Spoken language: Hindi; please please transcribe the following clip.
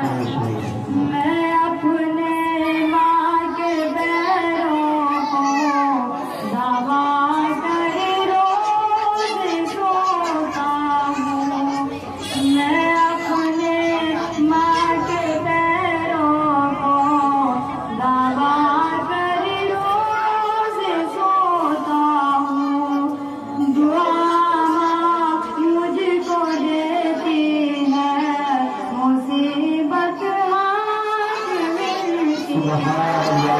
मैं अपने माँ के पैरों को दबा कर रोज सोता हूँ। मैं अपने माँ के पैरों को दबा कर रोज सोता हूँ। दुआ मुझको देती है, मुसीबत हाथ मिलती है।